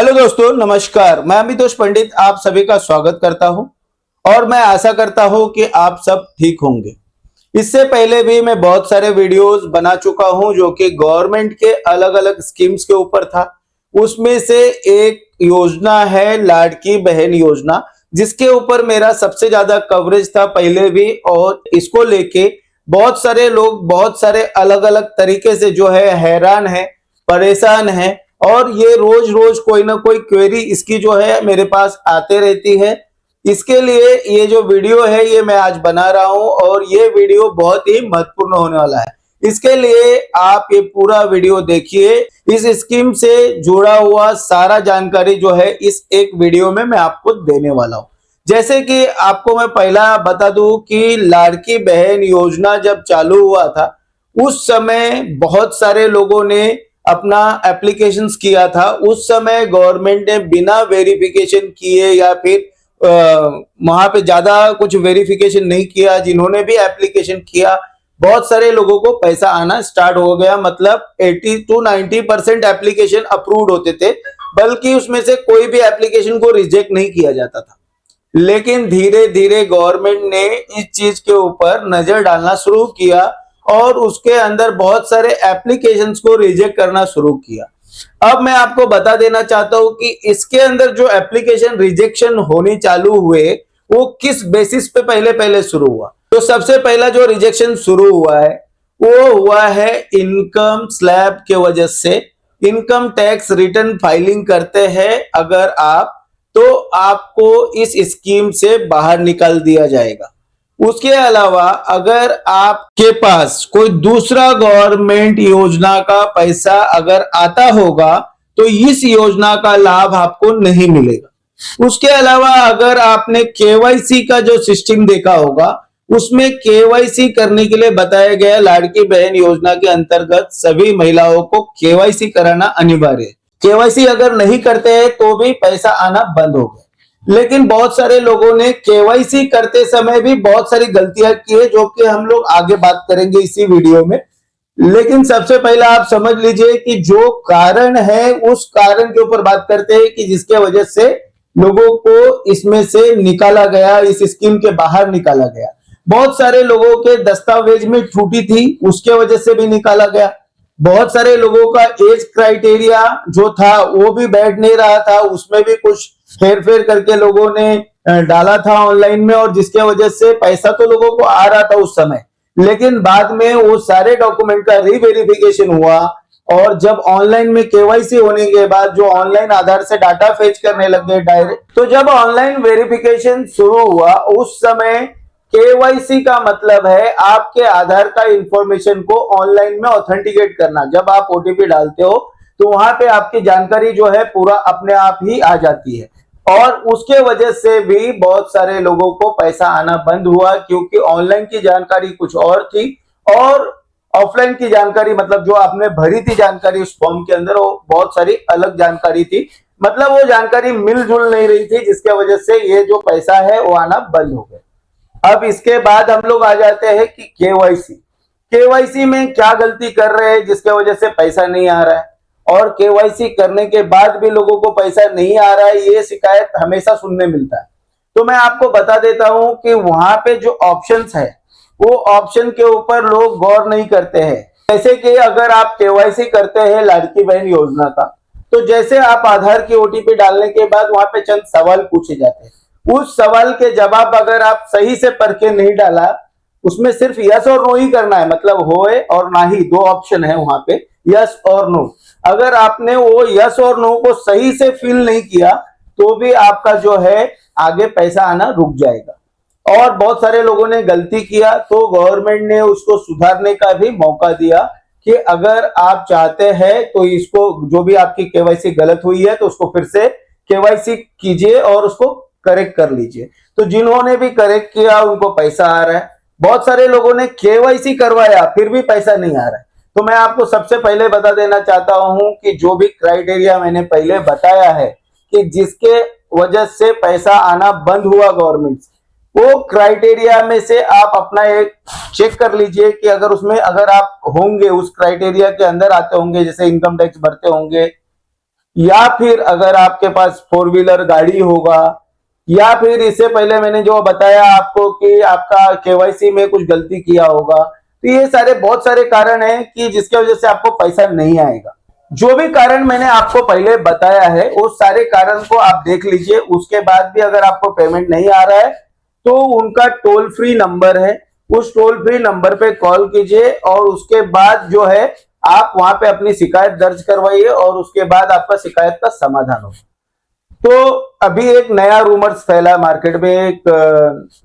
Hello दोस्तों, नमस्कार। मैं अमितोष पंडित आप सभी का स्वागत करता हूं और मैं आशा करता हूं कि आप सब ठीक होंगे। इससे पहले भी मैं बहुत सारे वीडियोस बना चुका हूं जो कि गवर्नमेंट के अलग अलग स्कीम्स के ऊपर था। उसमें से एक योजना है लाड़की बहन योजना, जिसके ऊपर मेरा सबसे ज्यादा कवरेज था पहले भी, और इसको लेके बहुत सारे लोग बहुत सारे अलग अलग तरीके से जो है हैरान है, परेशान है, और ये रोज रोज कोई ना कोई क्वेरी इसकी जो है मेरे पास आते रहती है। इसके लिए ये जो वीडियो है ये मैं आज बना रहा हूं और ये वीडियो बहुत ही महत्वपूर्ण होने वाला है। इसके लिए आप ये पूरा वीडियो देखिए। इस स्कीम से जुड़ा हुआ सारा जानकारी जो है इस एक वीडियो में मैं आपको देने वाला हूं। जैसे कि आपको मैं पहला बता दूं कि लाड़की बहन योजना जब चालू हुआ था उस समय बहुत सारे लोगों ने अपना एप्लीकेशंस किया था। उस समय गवर्नमेंट ने बिना वेरिफिकेशन किए या फिर वहां पे ज्यादा कुछ वेरिफिकेशन नहीं किया, जिन्होंने भी एप्लीकेशन किया बहुत सारे लोगों को पैसा आना स्टार्ट हो गया। मतलब 80 to 90% एप्लीकेशन अप्रूव्ड होते थे, बल्कि उसमें से कोई भी एप्लीकेशन को रिजेक्ट नहीं किया जाता था। लेकिन धीरे धीरे गवर्नमेंट ने इस चीज के ऊपर नजर डालना शुरू किया और उसके अंदर बहुत सारे एप्लीकेशंस को रिजेक्ट करना शुरू किया। अब मैं आपको बता देना चाहता हूं कि इसके अंदर जो एप्लीकेशन रिजेक्शन होनी चालू हुए वो किस बेसिस पे पहले पहले शुरू हुआ। तो सबसे पहला जो रिजेक्शन शुरू हुआ है वो हुआ है इनकम स्लैब के वजह से। इनकम टैक्स रिटर्न फाइलिंग करते हैं अगर आप, तो आपको इस स्कीम से बाहर निकाल दिया जाएगा। उसके अलावा अगर आपके पास कोई दूसरा गवर्नमेंट योजना का पैसा अगर आता होगा तो इस योजना का लाभ आपको नहीं मिलेगा। उसके अलावा अगर आपने केवाईसी का जो सिस्टम देखा होगा उसमें केवाईसी करने के लिए बताया गया लाड़की बहन योजना के अंतर्गत सभी महिलाओं को केवाईसी कराना अनिवार्य है। केवाईसी अगर नहीं करते हैं तो भी पैसा आना बंद हो गया। लेकिन बहुत सारे लोगों ने केवाईसी करते समय भी बहुत सारी गलतियां की है, जो कि हम लोग आगे बात करेंगे इसी वीडियो में। लेकिन सबसे पहला आप समझ लीजिए कि जो कारण है उस कारण के ऊपर बात करते हैं कि जिसके वजह से लोगों को इसमें से निकाला गया, इस स्कीम के बाहर निकाला गया। बहुत सारे लोगों के दस्तावेज में त्रुटि थी, उसके वजह से भी निकाला गया। बहुत सारे लोगों का एज क्राइटेरिया जो था वो भी बैठ नहीं रहा था, उसमें भी कुछ हेर फेर करके लोगों ने डाला था ऑनलाइन में, और जिसके वजह से पैसा तो लोगों को आ रहा था उस समय, लेकिन बाद में वो सारे डॉक्यूमेंट का रीवेरिफिकेशन हुआ। और जब ऑनलाइन में केवाईसी होने के बाद जो ऑनलाइन आधार से डाटा फेच करने लग गए डायरेक्ट, तो जब ऑनलाइन वेरिफिकेशन शुरू हुआ उस समय केवाईसी का मतलब है आपके आधार का इंफॉर्मेशन को ऑनलाइन में ऑथेंटिकेट करना। जब आप ओटीपी डालते हो तो वहां पे आपकी जानकारी जो है पूरा अपने आप ही आ जाती है, और उसके वजह से भी बहुत सारे लोगों को पैसा आना बंद हुआ, क्योंकि ऑनलाइन की जानकारी कुछ और थी और ऑफलाइन की जानकारी मतलब जो आपने भरी थी जानकारी उस फॉर्म के अंदर वो बहुत सारी अलग जानकारी थी। मतलब वो जानकारी मिलजुल नहीं रही थी, जिसके वजह से ये जो पैसा है वो आना बंद हो गया। अब इसके बाद हम लोग आ जाते हैं कि केवाईसी। केवाईसी में क्या गलती कर रहे हैं जिसके वजह से पैसा नहीं आ रहा है, और केवाईसी करने के बाद भी लोगों को पैसा नहीं आ रहा है, ये शिकायत हमेशा सुनने मिलता है। तो मैं आपको बता देता हूं कि वहां पे जो ऑप्शंस है वो ऑप्शन के ऊपर लोग गौर नहीं करते हैं। जैसे कि अगर आप केवाईसी करते हैं लाड़की बहन योजना का, तो जैसे आप आधार की ओटीपी डालने के बाद वहां पे चंद सवाल पूछे जाते हैं। उस सवाल के जवाब अगर आप सही से पढ़ के नहीं डाला, उसमें सिर्फ यस और नो ही करना है, मतलब होए और ना ही, दो ऑप्शन है वहां पे, यस और नो। अगर आपने वो यस और नो को सही से फिल नहीं किया तो भी आपका जो है आगे पैसा आना रुक जाएगा। और बहुत सारे लोगों ने गलती किया तो गवर्नमेंट ने उसको सुधारने का भी मौका दिया कि अगर आप चाहते हैं तो इसको, जो भी आपकी केवाईसी गलत हुई है तो उसको फिर से केवाईसी कीजिए और उसको करेक्ट कर लीजिए। तो जिन्होंने भी करेक्ट किया उनको पैसा आ रहा है। बहुत सारे लोगों ने केवाईसी करवाया फिर भी पैसा नहीं आ रहा है। तो मैं आपको सबसे पहले बता देना चाहता हूं कि जो भी क्राइटेरिया मैंने पहले बताया है कि जिसके वजह से पैसा आना बंद हुआ गवर्नमेंट से, वो क्राइटेरिया में से आप अपना एक चेक कर लीजिए कि अगर उसमें अगर आप होंगे, उस क्राइटेरिया के अंदर आते होंगे, जैसे इनकम टैक्स भरते होंगे या फिर अगर आपके पास 4 व्हीलर गाड़ी होगा, या फिर इससे पहले मैंने जो बताया आपको कि आपका केवाईसी में कुछ गलती किया होगा, तो ये सारे बहुत सारे कारण हैं कि जिसके वजह से आपको पैसा नहीं आएगा। जो भी कारण मैंने आपको पहले बताया है उस सारे कारण को आप देख लीजिए। उसके बाद भी अगर आपको पेमेंट नहीं आ रहा है तो उनका टोल फ्री नंबर है, उस टोल फ्री नंबर पे कॉल कीजिए और उसके बाद जो है आप वहां पे अपनी शिकायत दर्ज करवाइए और उसके बाद आपका शिकायत का समाधान हो। तो अभी एक नया रूमर्स फैला मार्केट में, एक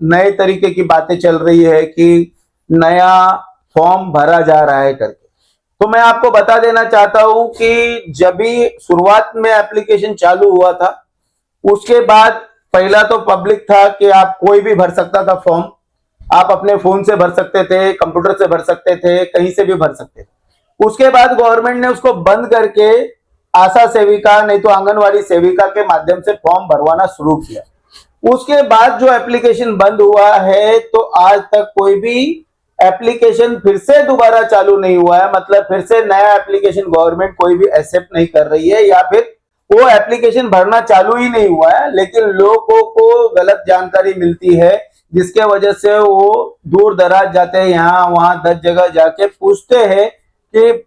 नए तरीके की बातें चल रही है कि नया फॉर्म भरा जा रहा है करके। तो मैं आपको बता देना चाहता हूं कि जब भी शुरुआत में एप्लीकेशन चालू हुआ था उसके बाद पहला तो पब्लिक था कि आप कोई भी भर सकता था फॉर्म। आप अपने फोन से भर सकते थे, कंप्यूटर से भर सकते थे, कहीं से भी भर सकते थे। उसके बाद गवर्नमेंट ने उसको बंद करके आशा सेविका नहीं तो आंगनवाड़ी सेविका के माध्यम से फॉर्म भरवाना शुरू किया। उसके बाद जो एप्लीकेशन बंद हुआ है तो आज तक कोई भी एप्लीकेशन फिर से दोबारा चालू नहीं हुआ है। मतलब फिर से नया एप्लीकेशन गवर्नमेंट कोई भी एक्सेप्ट नहीं कर रही है या फिर वो एप्लीकेशन भरना चालू ही नहीं हुआ है। लेकिन लोगों को गलत जानकारी मिलती है जिसके वजह से वो दूर दराज जाते हैं, यहाँ वहां 10 जगह जाके पूछते हैं कि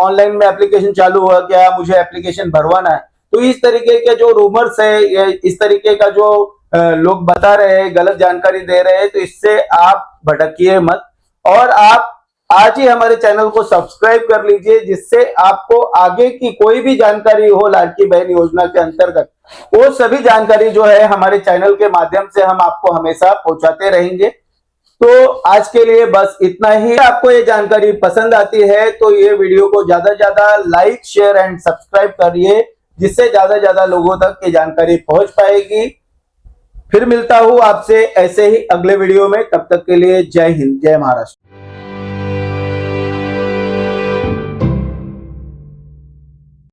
ऑनलाइन में एप्लीकेशन चालू हुआ क्या, मुझे एप्लीकेशन भरवाना है। तो इस तरीके के जो रूमर्स है, इस तरीके का जो लोग बता रहे हैं, गलत जानकारी दे रहे हैं, तो इससे आप भटकिए मत और आप आज ही हमारे चैनल को सब्सक्राइब कर लीजिए, जिससे आपको आगे की कोई भी जानकारी हो लाडली बहन योजना के अंतर्गत वो सभी जानकारी जो है हमारे चैनल के माध्यम से हम आपको हमेशा पहुंचाते रहेंगे। तो आज के लिए बस इतना ही। आपको ये जानकारी पसंद आती है तो ये वीडियो को ज्यादा से ज्यादा लाइक, शेयर एंड सब्सक्राइब करिए, जिससे ज्यादा से ज्यादा लोगों तक ये जानकारी पहुंच पाएगी। फिर मिलता हूं आपसे ऐसे ही अगले वीडियो में। तब तक के लिए जय हिंद, जय महाराष्ट्र।